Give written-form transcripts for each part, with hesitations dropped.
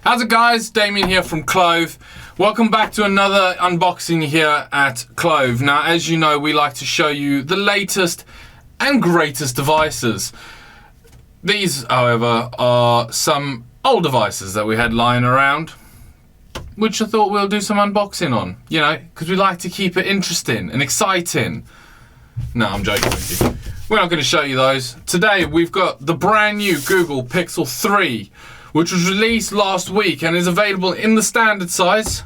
How's it guys? Damien here from Clove. Welcome back to another unboxing here at Clove. Now, as you know, we like to show you the latest and greatest devices. These, however, are some old devices that we had lying around, which I thought we'll do some unboxing on, you know, because we like to keep it interesting and exciting. No, I'm joking with you. We're not going to show you those. Today, we've got the brand new Google Pixel 3, which was released last week and is available in the standard size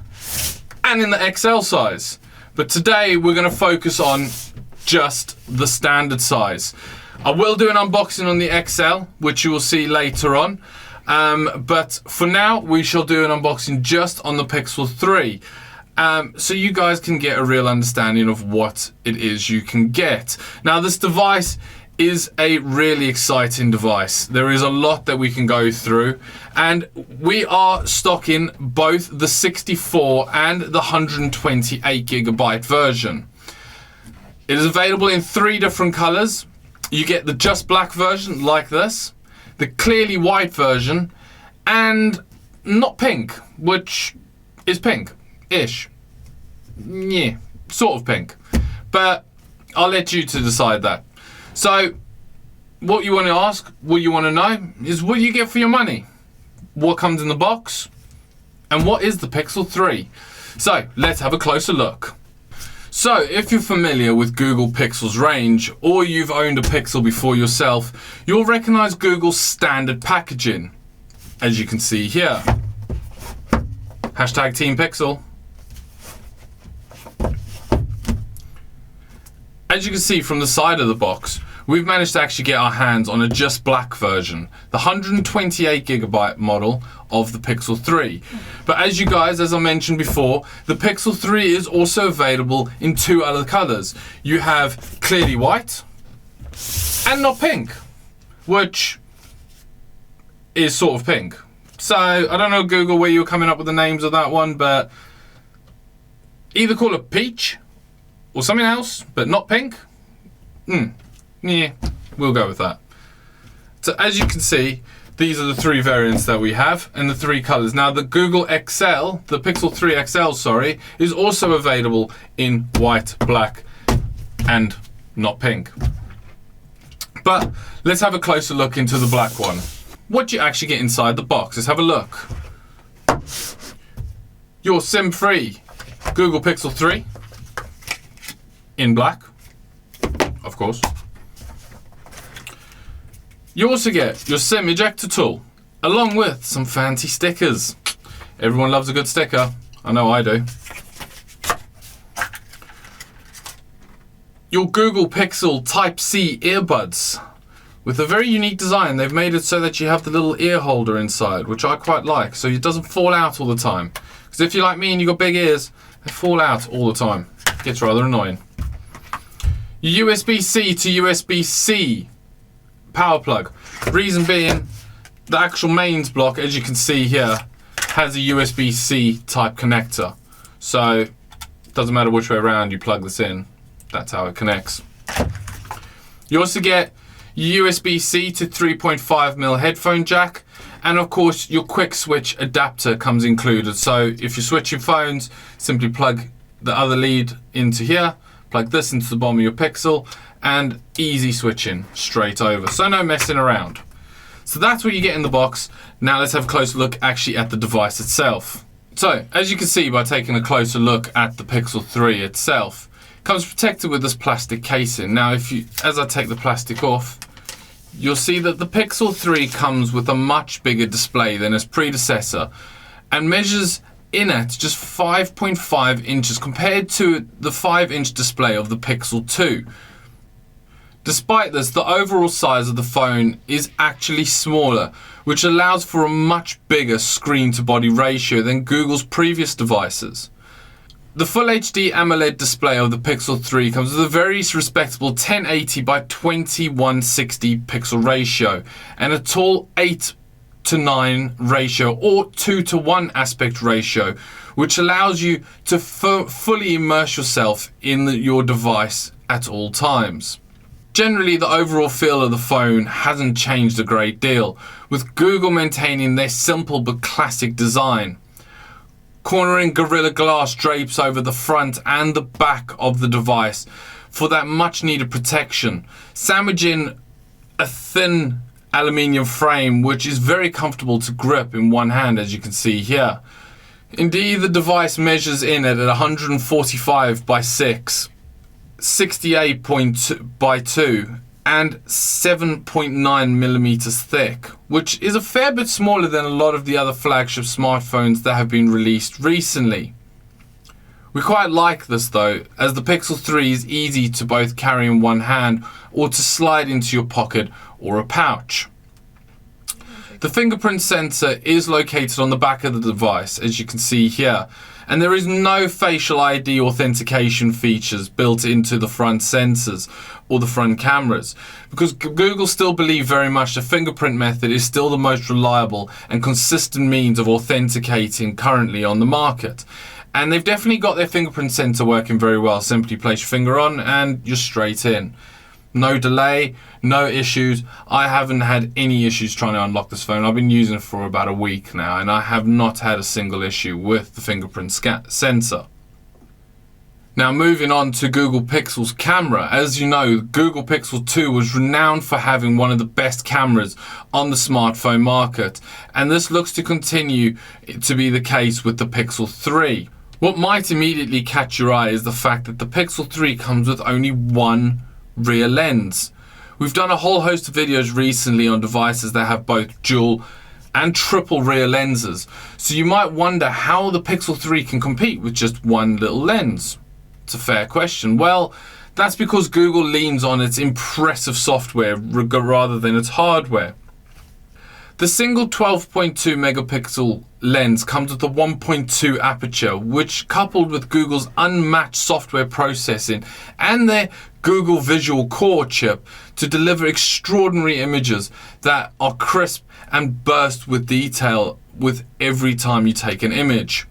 and in the XL size. But today we're going to focus on just the standard size. I will do an unboxing on the XL, which you will see later on. But for now, we shall do an unboxing just on the Pixel 3. So you guys can get a real understanding of what it is you can get. Now, this device is a really exciting device. There is a lot that we can go through, and we are stocking both the 64 and the 128 gigabyte version. It is available in 3 different colors. You get the just black version like this, the clearly white version, and not pink, which is pink-ish. Yeah, sort of pink. But I'll let you to decide that. So, what you want to ask, what you want to know, is what you get for your money. What comes in the box? And what is the Pixel 3? So, let's have a closer look. So, if you're familiar with Google Pixel's range, or you've owned a Pixel before yourself, you'll recognize Google's standard packaging. As you can see here. Hashtag Team Pixel. As you can see from the side of the box, we've managed to actually get our hands on a just black version, the 128 gigabyte model of the Pixel 3. But as you guys, as I mentioned before, the Pixel 3 is also available in 2 other colors. You have clearly white and not pink, which is sort of pink. So I don't know, Google, where you're coming up with the names of that one, but either call it peach or something else, but not pink. Yeah, we'll go with that. So as you can see, these are the 3 variants that we have and the 3 colors. Now the Google XL, the Pixel 3 XL, sorry, is also available in white, black, and not pink. But let's have a closer look into the black one. What do you actually get inside the box? Let's have a look. Your SIM-free Google Pixel 3 in black, of course. You also get your SIM ejector tool, along with some fancy stickers. Everyone loves a good sticker. I know I do. Your Google Pixel Type-C earbuds with a very unique design. They've made it so that you have the little ear holder inside, which I quite like, so it doesn't fall out all the time. Because if you're like me and you've got big ears, they fall out all the time. It gets rather annoying. Your USB-C to USB-C power plug. Reason being, the actual mains block, as you can see here, has a USB-C type connector. So, it doesn't matter which way around you plug this in, that's how it connects. You also get your USB-C to 3.5mm headphone jack, and of course your quick switch adapter comes included. So if you're switching phones, simply plug the other lead into here, plug this into the bottom of your Pixel, and easy switching straight over. So no messing around. So that's what you get in the box. Now let's have a closer look actually at the device itself. So as you can see by taking a closer look at the Pixel 3 itself, it comes protected with this plastic casing. Now as I take the plastic off, you'll see that the Pixel 3 comes with a much bigger display than its predecessor and measures in at just 5.5 inches compared to the 5-inch display of the Pixel 2. Despite this, the overall size of the phone is actually smaller, which allows for a much bigger screen-to-body ratio than Google's previous devices. The Full HD AMOLED display of the Pixel 3 comes with a very respectable 1080 by 2160 pixel ratio and a tall 8:9 ratio or 2:1 aspect ratio, which allows you to fully immerse yourself in your device at all times. Generally, the overall feel of the phone hasn't changed a great deal, with Google maintaining their simple but classic design. Cornering Gorilla Glass drapes over the front and the back of the device for that much needed protection, sandwiching a thin aluminium frame which is very comfortable to grip in one hand, as you can see here. Indeed, the device measures in at 145 by 6, 68.2 by 2 and 7.9 millimeters thick, which is a fair bit smaller than a lot of the other flagship smartphones that have been released recently. We quite like this though, as the Pixel 3 is easy to both carry in one hand or to slide into your pocket or a pouch. The fingerprint sensor is located on the back of the device, as you can see here, and there is no facial ID authentication features built into the front sensors or the front cameras, because Google still believe very much the fingerprint method is still the most reliable and consistent means of authenticating currently on the market. And they've definitely got their fingerprint sensor working very well. Simply place your finger on and you're straight in. No delay, no issues. I haven't had any issues trying to unlock this phone. I've been using it for about a week now and I have not had a single issue with the fingerprint sensor. Now moving on to Google Pixel's camera. As you know, Google Pixel 2 was renowned for having one of the best cameras on the smartphone market, and this looks to continue to be the case with the Pixel 3. What might immediately catch your eye is the fact that the Pixel 3 comes with only one rear lens. We've done a whole host of videos recently on devices that have both dual and triple rear lenses, so you might wonder how the Pixel 3 can compete with just one little lens. It's a fair question. Well, that's because Google leans on its impressive software rather than its hardware. The single 12.2 megapixel lens comes with a 1.2 aperture, which, coupled with Google's unmatched software processing and their Google Visual Core chip, to deliver extraordinary images that are crisp and burst with detail with every time you take an image.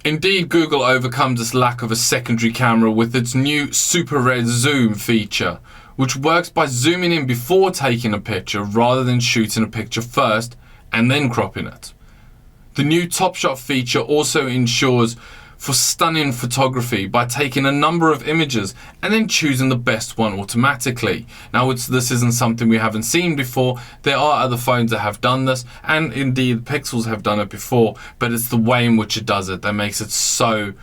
Indeed, Google overcomes this lack of a secondary camera with its new super red zoom feature, which works by zooming in before taking a picture rather than shooting a picture first and then cropping it. The new Top Shot feature also ensures for stunning photography by taking a number of images and then choosing the best one automatically. Now, this isn't something we haven't seen before. There are other phones that have done this, and indeed Pixels have done it before, but it's the way in which it does it that makes it so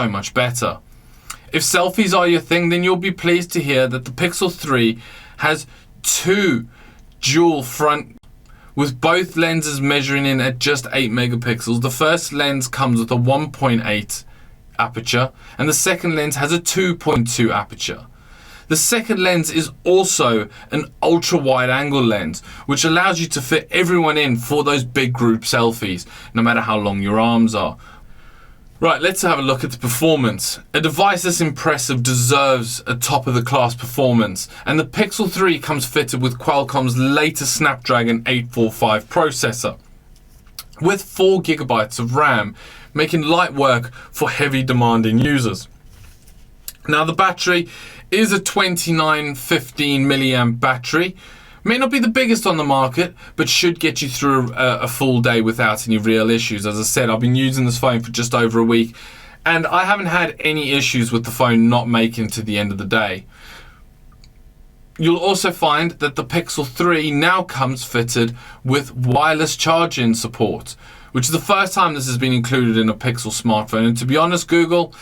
much better. If selfies are your thing, then you'll be pleased to hear that the Pixel 3 has two dual front, with both lenses measuring in at just 8 megapixels. The first lens comes with a 1.8 aperture and the second lens has a 2.2 aperture. The second lens is also an ultra wide angle lens, which allows you to fit everyone in for those big group selfies, no matter how long your arms are. Right, let's have a look at the performance. A device this impressive deserves a top of the class performance, and the Pixel 3 comes fitted with Qualcomm's latest Snapdragon 845 processor, with 4 GB of RAM, making light work for heavy demanding users. Now, the battery is a 2915 milliamp battery. May not be the biggest on the market, but should get you through a full day without any real issues. As I said, I've been using this phone for just over a week, and I haven't had any issues with the phone not making it to the end of the day. You'll also find that the Pixel 3 now comes fitted with wireless charging support, which is the first time this has been included in a Pixel smartphone. And to be honest, Google,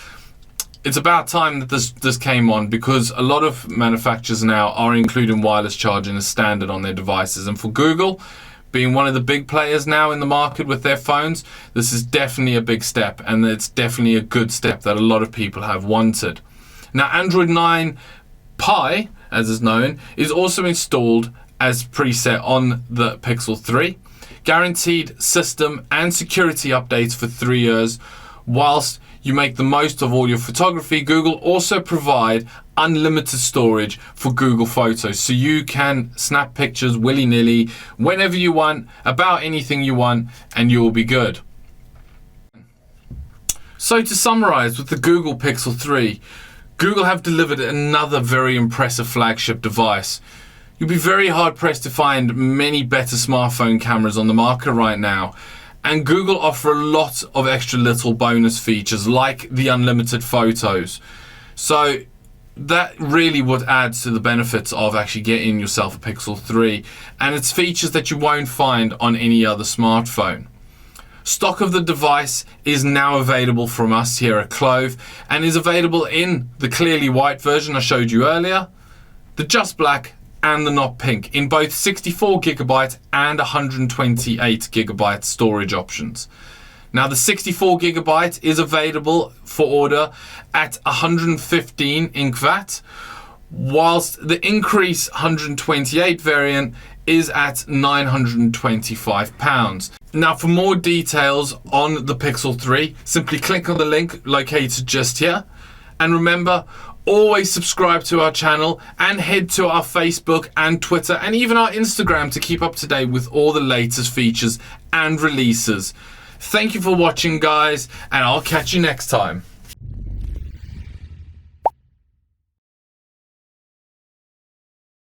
it's about time that this came on, because a lot of manufacturers now are including wireless charging as standard on their devices. And for Google, being one of the big players now in the market with their phones, this is definitely a big step, and it's definitely a good step that a lot of people have wanted. Now, Android 9 Pie, as is known, is also installed as preset on the Pixel 3. Guaranteed system and security updates for 3 years. Whilst you make the most of all your photography, Google also provide unlimited storage for Google Photos, so you can snap pictures willy-nilly whenever you want, about anything you want, and you'll be good. So to summarize with the Google Pixel 3, Google have delivered another very impressive flagship device. You'll be very hard pressed to find many better smartphone cameras on the market right now. And Google offer a lot of extra little bonus features like the unlimited photos. So that really would add to the benefits of actually getting yourself a Pixel 3. And it's features that you won't find on any other smartphone. Stock of the device is now available from us here at Clove and is available in the clearly white version I showed you earlier, the just black, and the not pink in both 64GB and 128GB storage options. Now the 64GB is available for order at 115 ink VAT, whilst the increase 128 variant is at £925. Now for more details on the Pixel 3, simply click on the link located just here. And remember, always subscribe to our channel and head to our Facebook and Twitter and even our Instagram to keep up to date with all the latest features and releases. Thank you for watching, guys, and I'll catch you next time.